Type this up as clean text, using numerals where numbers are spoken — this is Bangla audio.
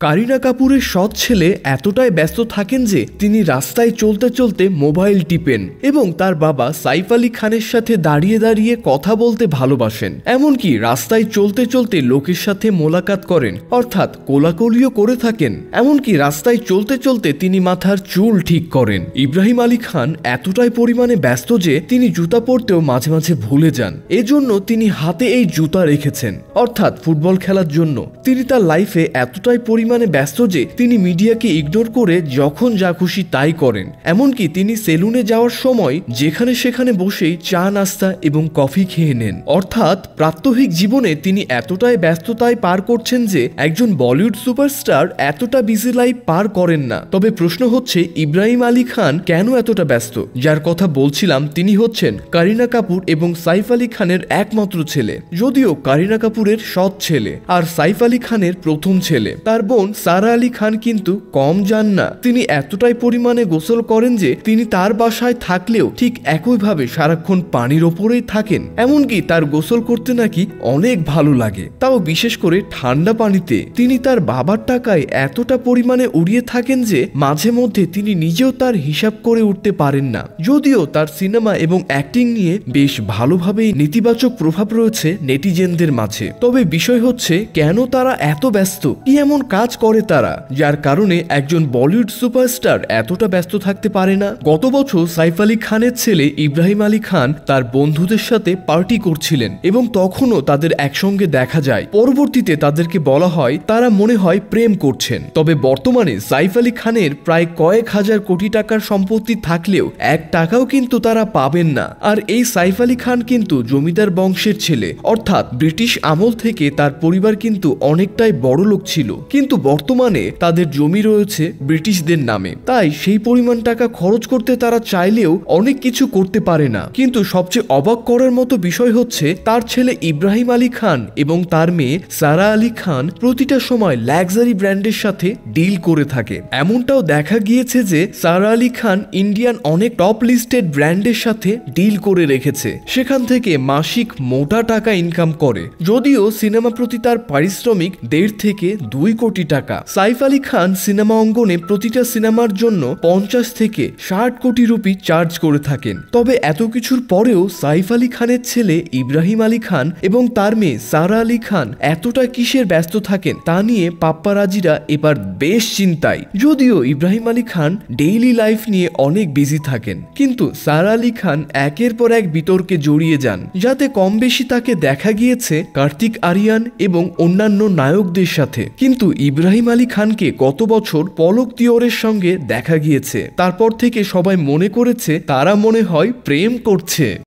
কারিনা কাপুরের সৎ ছেলে এতটাই ব্যস্ত থাকেন যে তিনি রাস্তায় চলতে চলতে মোবাইল টিপেন এবং তার বাবা সাইফ আলী খানের সাথে দাঁড়িয়ে দাঁড়িয়ে কথা বলতে ভালোবাসেন। এমনকি রাস্তায় চলতে চলতে লোকের সাথে মোলাকাত করেন, অর্থাৎ কোলাকুলিও করে থাকেন। এমনকি রাস্তায় চলতে চলতে তিনি মাথার চুল ঠিক করেন। ইব্রাহিম আলী খান এতটাই পরিমাণে ব্যস্ত যে তিনি জুতা পরতেও মাঝে মাঝে ভুলে যান। এজন্য তিনি হাতে এই জুতা রেখেছেন, অর্থাৎ ফুটবল খেলার জন্য। তিনি তার লাইফে এতটাই পরিমাণে ব্যস্ত যে তিনি মিডিয়াকে ইগনোর করে যখন যা খুশি তাই করেন। এমনকি তিনি সেলুনে যাওয়ার সময় যেখানে সেখানে বসেই চা নাস্তা এবং কফি খেয়ে নেন। অর্থাৎ প্রাত্যহিক জীবনে তিনি এতটাই ব্যস্ততায় পার করছেন যে একজন বলিউড সুপারস্টার এতটা বিজি লাইফ পার করেন না। তবে প্রশ্ন হচ্ছে, ইব্রাহিম আলী খান কেন এতটা ব্যস্ত? যার কথা বলছিলাম তিনি হচ্ছেন কারিনা কাপুর এবং সাইফ আলী খানের একমাত্র ছেলে। যদিও কারিনা কাপুরের সৎ ছেলে আর সাইফ আলী খানের প্রথম ছেলে। তার বোন সারা আলী খান কিন্তু কম যান না। তিনি এতটাই পরিমাণে গোসল করেন যে তিনি তার বাসায় থাকলেও ঠিক একইভাবে সারাক্ষণ পানির ওপরেই থাকেন। এমনকি তার গোসল করতে নাকি অনেক ভালো লাগে, তাও বিশেষ করে ঠান্ডা পানিতে। তিনি তার বাবার টাকায় এতটা পরিমাণে উড়িয়ে থাকেন যে মাঝে মধ্যে তিনি নিজেও তার হিসাব করে উঠতে পারেন না। যদিও তার সিনেমা এবং অ্যাক্টিং নিয়ে বেশ ভালোভাবেই নেতিবাচক প্রভাব রয়েছে নেটিজেনদের মাঝে। তবে বিষয় হচ্ছে, কেন তারা এত ব্যস্ত? কি এমন কাজ করে তারা যার কারণে একজন বলিউড সুপারস্টার এতটা ব্যস্ত থাকতে পারে না? গত বছর সাইফ আলী খানের ছেলে ইব্রাহিম আলী খান তার বন্ধুদের সাথে পার্টি করছিলেন এবং তখনও তাদের একসঙ্গে দেখা যায়। পরবর্তীতে তাদেরকে বলা হয় তারা মনে হয় প্রেম করছেন। তবে বর্তমানে সাইফ আলী খানের প্রায় কয়েক হাজার কোটি টাকার সম্পত্তি থাকলেও এক টাকাও কিন্তু তারা পাবেন না। আর এই সাইফ আলী খান কিন্তু জমিদার বংশের ছেলে, অর্থাৎ ব্রিটিশ আমল থেকে তার পরিবার কিন্তু অনেকটাই বড় লোক ছিল। কিন্তু বর্তমানে তাদের জমি রয়েছে ব্রিটিশদের নামে, তাই সেই পরিমাণ টাকা খরচ করতে তারা চাইলেও অনেক কিছু করতে পারে না। কিন্তু সবচেয়ে অবাক করার মতো বিষয় হচ্ছে, তার ছেলে ইব্রাহিম আলী খান এবং তার মেয়ে সারা আলী খান প্রতিটা সময় লাক্সারি ব্র্যান্ডের সাথে ডিল করে থাকে। এমনটাও দেখা গিয়েছে যে সারা আলী খান ইন্ডিয়ান অনেক টপ লিস্টেড ব্র্যান্ডের সাথে ডিল করে রেখেছে, সেখান থেকে মাসিক মোটা টাকা ইনকাম করে। যদিও সিনেমা প্রতি তার পারিশ্রমিক 1.5 থেকে 2 কোটি টাকা। সাইফ আলী খান সিনেমা অঙ্গনে প্রতিটা সিনেমার জন্য 50 থেকে 60 কোটি রুপি চার্জ করে থাকেন। তবে এত কিছুর পরেও সাইফ আলী খানের ছেলে ইব্রাহিম আলী খান এবং তার মেয়ে সারা আলী খান এতটা কিসের ব্যস্ত থাকেন তা নিয়ে পাপ্পারাজিরা এবার বেশ চিন্তায়। যদিও ইব্রাহিম আলী খান ডেইলি লাইফ নিয়ে অনেক বিজি থাকেন, কিন্তু সারা আলী খান একের পর এক বিতর্কে জড়িয়ে যান, যাতে কম বেশি তাকে দেখা গিয়েছে কার্তিক আরিয়ান এবং অন্যান্য নায়কদের সাথে। কিন্তু ইব্রাহিম আলী খানকে গত বছর পলক দিওরের সঙ্গে দেখা গিয়েছে। তারপর থেকে সবাই মনে করেছে তারা মনে হয় প্রেম করছে।